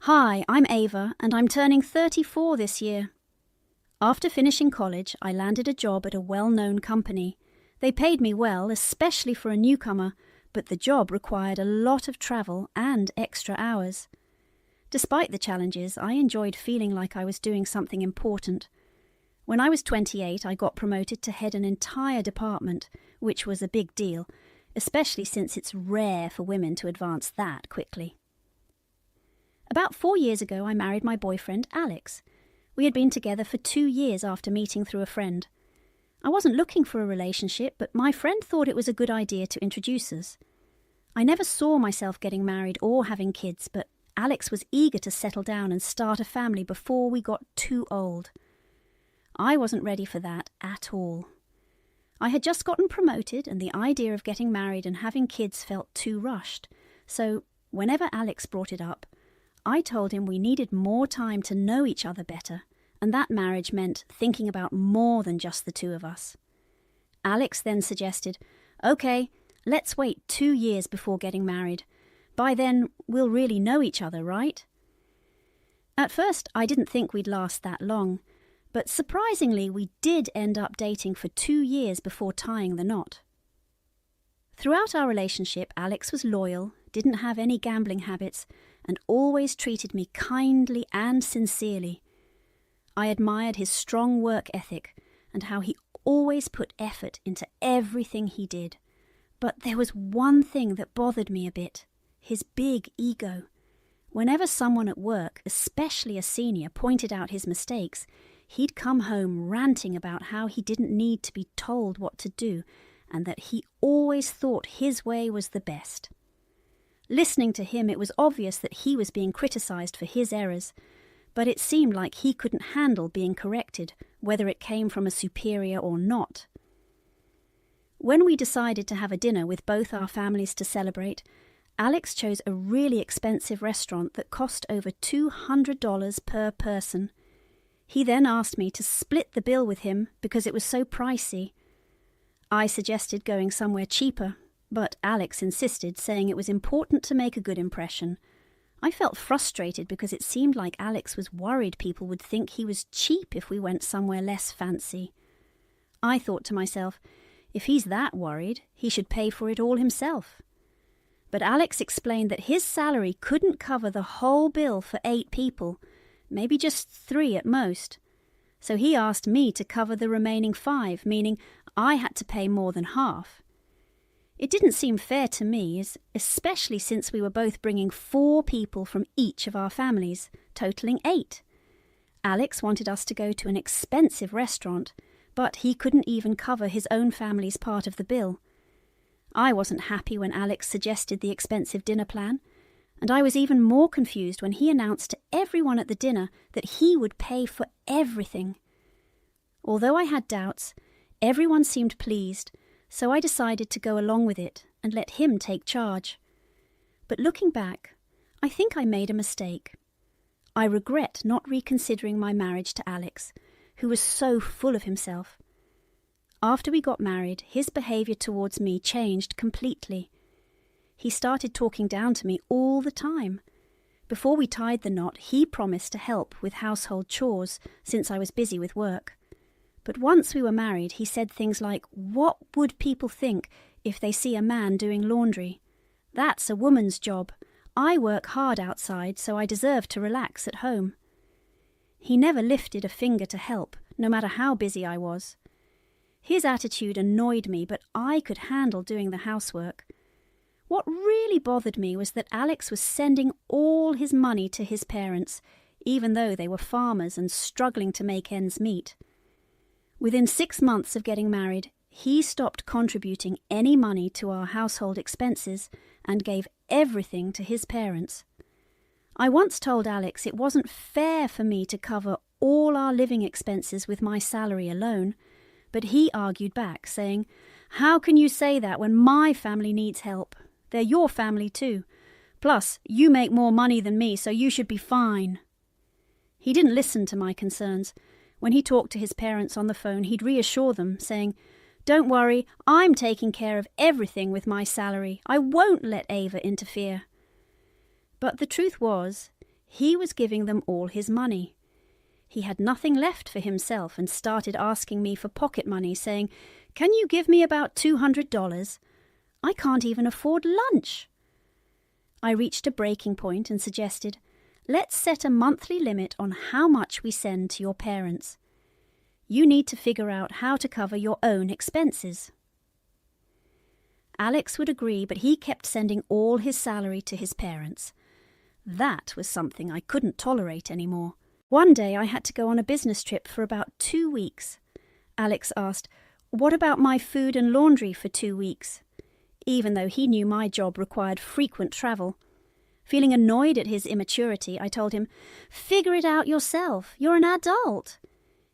Hi, I'm Ava, and I'm turning 34 this year. After finishing college, I landed a job at a well-known company. They paid me well, especially for a newcomer, but the job required a lot of travel and extra hours. Despite the challenges, I enjoyed feeling like I was doing something important. When I was 28, I got promoted to head an entire department, which was a big deal, especially since it's rare for women to advance that quickly. About 4 years ago, I married my boyfriend, Alex. We had been together for 2 years after meeting through a friend. I wasn't looking for a relationship, but my friend thought it was a good idea to introduce us. I never saw myself getting married or having kids, but Alex was eager to settle down and start a family before we got too old. I wasn't ready for that at all. I had just gotten promoted, and the idea of getting married and having kids felt too rushed. So, whenever Alex brought it up, I told him we needed more time to know each other better, and that marriage meant thinking about more than just the two of us. Alex then suggested, "Okay, let's wait 2 years before getting married. By then, we'll really know each other, right?" At first, I didn't think we'd last that long, but surprisingly, we did end up dating for 2 years before tying the knot. Throughout our relationship, Alex was loyal, didn't have any gambling habits, and always treated me kindly and sincerely. I admired his strong work ethic and how he always put effort into everything he did. But there was one thing that bothered me a bit: his big ego. Whenever someone at work, especially a senior, pointed out his mistakes, he'd come home ranting about how he didn't need to be told what to do and that he always thought his way was the best. Listening to him, it was obvious that he was being criticized for his errors, but it seemed like he couldn't handle being corrected, whether it came from a superior or not. When we decided to have a dinner with both our families to celebrate, Alex chose a really expensive restaurant that cost over $200 per person. He then asked me to split the bill with him because it was so pricey. I suggested going somewhere cheaper, but Alex insisted, saying it was important to make a good impression. I felt frustrated because it seemed like Alex was worried people would think he was cheap if we went somewhere less fancy. I thought to myself, if he's that worried, he should pay for it all himself. But Alex explained that his salary couldn't cover the whole bill for 8 people, maybe just 3 at most. So he asked me to cover the remaining 5, meaning I had to pay more than half. It didn't seem fair to me, especially since we were both bringing 4 people from each of our families, totaling 8. Alex wanted us to go to an expensive restaurant, but he couldn't even cover his own family's part of the bill. I wasn't happy when Alex suggested the expensive dinner plan, and I was even more confused when he announced to everyone at the dinner that he would pay for everything. Although I had doubts, everyone seemed pleased, so I decided to go along with it and let him take charge. But looking back, I think I made a mistake. I regret not reconsidering my marriage to Alex, who was so full of himself. After we got married, his behavior towards me changed completely. He started talking down to me all the time. Before we tied the knot, he promised to help with household chores since I was busy with work. But once we were married, he said things like, "What would people think if they see a man doing laundry? That's a woman's job. I work hard outside, so I deserve to relax at home." He never lifted a finger to help, no matter how busy I was. His attitude annoyed me, but I could handle doing the housework. What really bothered me was that Alex was sending all his money to his parents, even though they were farmers and struggling to make ends meet. Within 6 months of getting married, he stopped contributing any money to our household expenses and gave everything to his parents. I once told Alex it wasn't fair for me to cover all our living expenses with my salary alone, but he argued back, saying, "How can you say that when my family needs help? They're your family too. Plus, you make more money than me, so you should be fine." He didn't listen to my concerns. When he talked to his parents on the phone, he'd reassure them, saying, "Don't worry, I'm taking care of everything with my salary. I won't let Ava interfere." But the truth was, He was giving them all his money. He had nothing left for himself and started asking me for pocket money, saying, "Can you give me about $200? I can't even afford lunch." I reached a breaking point and suggested, "Let's set a monthly limit on how much we send to your parents. You need to figure out how to cover your own expenses." Alex would agree, but he kept sending all his salary to his parents. That was something I couldn't tolerate anymore. One day I had to go on a business trip for about 2 weeks. Alex asked, "What about my food and laundry for 2 weeks?" Even though he knew my job required frequent travel. Feeling annoyed at his immaturity, I told him, "Figure it out yourself. You're an adult.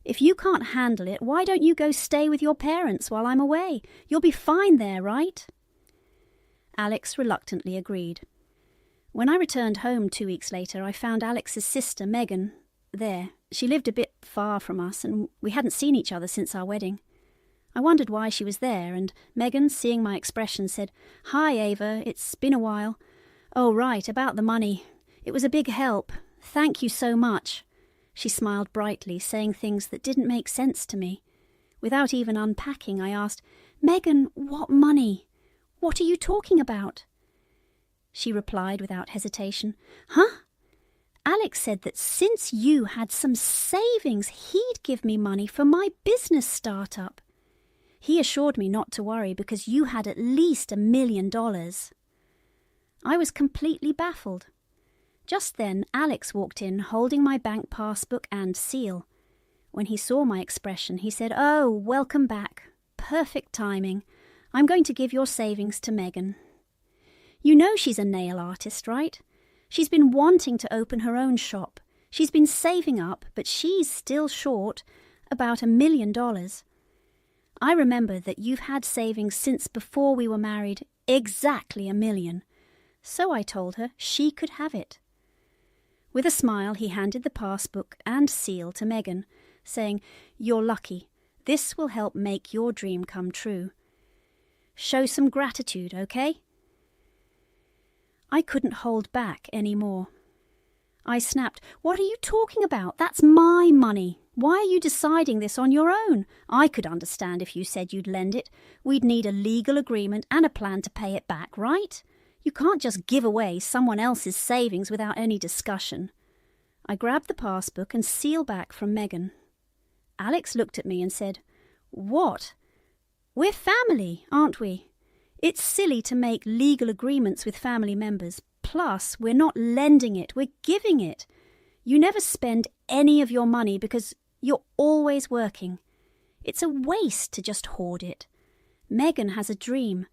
If you can't handle it, why don't you go stay with your parents while I'm away? You'll be fine there, right?" Alex reluctantly agreed. When I returned home 2 weeks later, I found Alex's sister, Megan, there. She lived a bit far from us, and we hadn't seen each other since our wedding. I wondered why she was there, and Megan, seeing my expression, said, "Hi, Ava, it's been a while. Oh, right, about the money. It was a big help. Thank you so much." She smiled brightly, saying things that didn't make sense to me. Without even unpacking, I asked, "Megan, what money? What are you talking about?" She replied without hesitation, "Huh? Alex said that since you had some savings, he'd give me money for my business startup. He assured me not to worry because you had at least $1 million. I was completely baffled. Just then, Alex walked in holding my bank passbook and seal. When he saw my expression, he said, "Oh, welcome back. Perfect timing. I'm going to give your savings to Megan. You know she's a nail artist, right? She's been wanting to open her own shop. She's been saving up, but she's still short about $1 million. I remember that you've had savings since before we were married, exactly $1 million. So I told her she could have it." With a smile, he handed the passbook and seal to Megan, saying, "You're lucky. This will help make your dream come true. Show some gratitude, okay?" I couldn't hold back any more. I snapped, "What are you talking about? That's my money. Why are you deciding this on your own? I could understand if you said you'd lend it. We'd need a legal agreement and a plan to pay it back, right? You can't just give away someone else's savings without any discussion." I grabbed the passbook and seal back from Megan. Alex looked at me and said, "What? We're family, aren't we? It's silly to make legal agreements with family members. Plus, we're not lending it, we're giving it. You never spend any of your money because you're always working. It's a waste to just hoard it. Megan has a dream.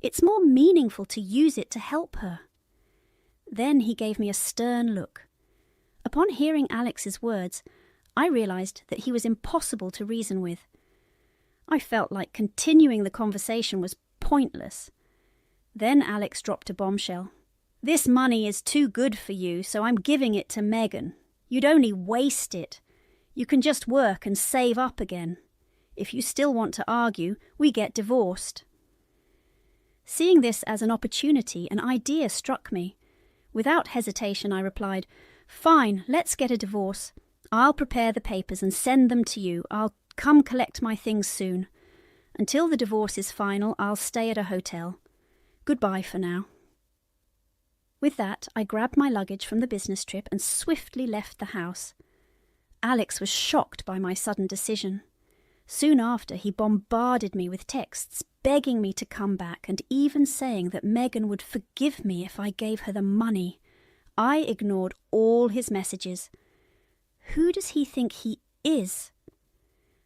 It's more meaningful to use it to help her." Then he gave me a stern look. Upon hearing Alex's words, I realized that he was impossible to reason with. I felt like continuing the conversation was pointless. Then Alex dropped a bombshell. "This money is too good for you, so I'm giving it to Megan. You'd only waste it. You can just work and save up again. If you still want to argue, we get divorced." Seeing this as an opportunity, an idea struck me. Without hesitation, I replied, "Fine, let's get a divorce. I'll prepare the papers and send them to you. I'll come collect my things soon. Until the divorce is final, I'll stay at a hotel. Goodbye for now." With that, I grabbed my luggage from the business trip and swiftly left the house. Alex was shocked by my sudden decision. Soon after, he bombarded me with texts, begging me to come back and even saying that Megan would forgive me if I gave her the money. I ignored all his messages. Who does he think he is?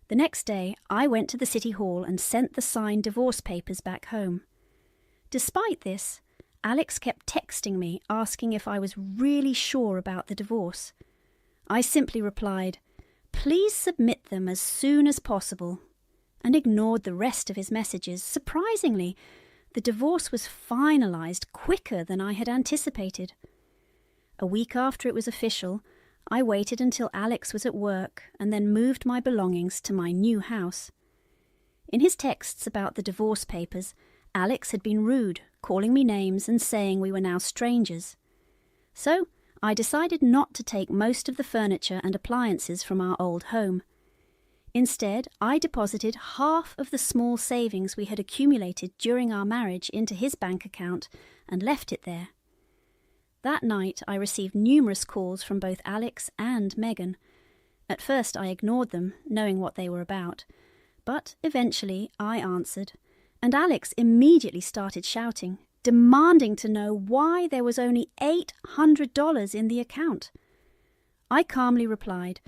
The next day, I went to the city hall and sent the signed divorce papers back home. Despite this, Alex kept texting me asking if I was really sure about the divorce. I simply replied, "Please submit them as soon as possible," and ignored the rest of his messages. Surprisingly, the divorce was finalized quicker than I had anticipated. A week after it was official, I waited until Alex was at work and then moved my belongings to my new house. In his texts about the divorce papers, Alex had been rude, calling me names and saying we were now strangers. So I decided not to take most of the furniture and appliances from our old home. Instead, I deposited half of the small savings we had accumulated during our marriage into his bank account and left it there. That night, I received numerous calls from both Alex and Megan. At first, I ignored them, knowing what they were about. But eventually, I answered, and Alex immediately started shouting, demanding to know why there was only $800 in the account. I calmly replied,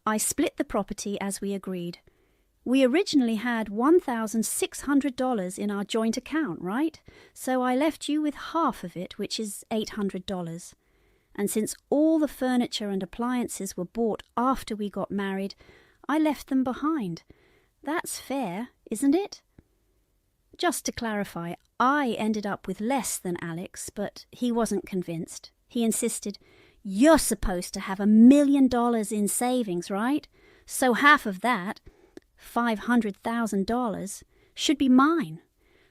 I split the property as we agreed. We originally had $1,600 in our joint account, right? So I left you with half of it, which is $800. And since all the furniture and appliances were bought after we got married, I left them behind. That's fair, isn't it? Just to clarify, I ended up with less than Alex, but he wasn't convinced. He insisted, You're supposed to have $1 million in savings, right? So half of that, $500,000, should be mine.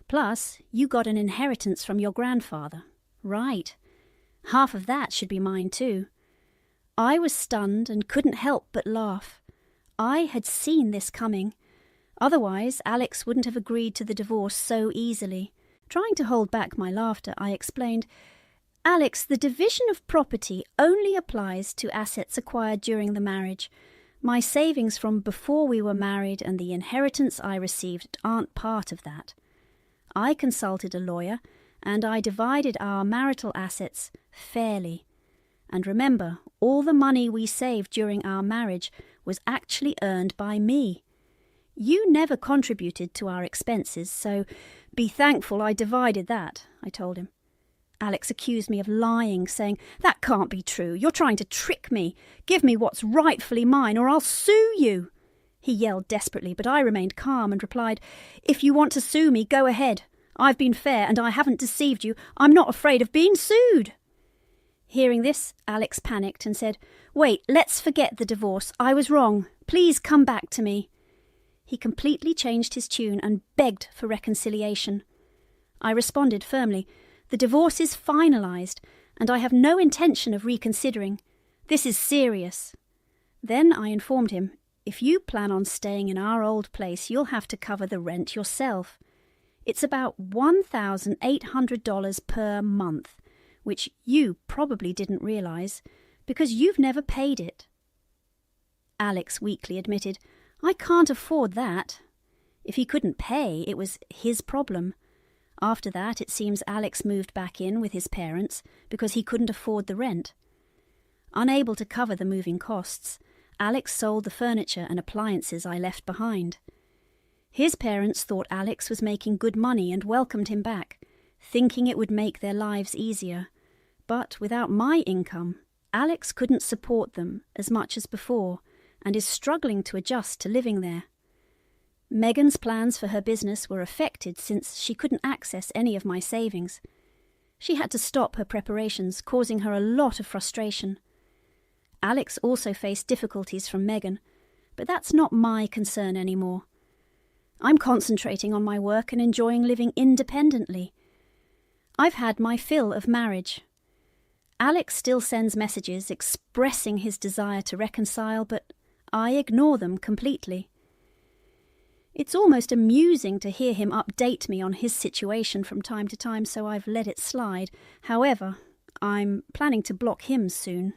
Plus, you got an inheritance from your grandfather. Right. Half of that should be mine too. I was stunned and couldn't help but laugh. I had seen this coming. Otherwise, Alex wouldn't have agreed to the divorce so easily. Trying to hold back my laughter, I explained, Alex, the division of property only applies to assets acquired during the marriage. My savings from before we were married and the inheritance I received aren't part of that. I consulted a lawyer, and I divided our marital assets fairly. And remember, all the money we saved during our marriage was actually earned by me. You never contributed to our expenses, so be thankful I divided that, I told him. Alex accused me of lying, saying, That can't be true. You're trying to trick me. Give me what's rightfully mine, or I'll sue you. He yelled desperately, but I remained calm and replied, If you want to sue me, go ahead. I've been fair and I haven't deceived you. I'm not afraid of being sued. Hearing this, Alex panicked and said, Wait, let's forget the divorce. I was wrong. Please come back to me. He completely changed his tune and begged for reconciliation. I responded firmly, The divorce is finalised, and I have no intention of reconsidering. This is serious. Then I informed him, If you plan on staying in our old place, you'll have to cover the rent yourself. It's about $1,800 per month, which you probably didn't realise, because you've never paid it. Alex weakly admitted, I can't afford that. If he couldn't pay, it was his problem. After that, it seems Alex moved back in with his parents because he couldn't afford the rent. Unable to cover the moving costs, Alex sold the furniture and appliances I left behind. His parents thought Alex was making good money and welcomed him back, thinking it would make their lives easier. But without my income, Alex couldn't support them as much as before and is struggling to adjust to living there. Megan's plans for her business were affected since she couldn't access any of my savings. She had to stop her preparations, causing her a lot of frustration. Alex also faced difficulties from Megan, but that's not my concern anymore. I'm concentrating on my work and enjoying living independently. I've had my fill of marriage. Alex still sends messages expressing his desire to reconcile, but I ignore them completely. It's almost amusing to hear him update me on his situation from time to time, so I've let it slide. However, I'm planning to block him soon.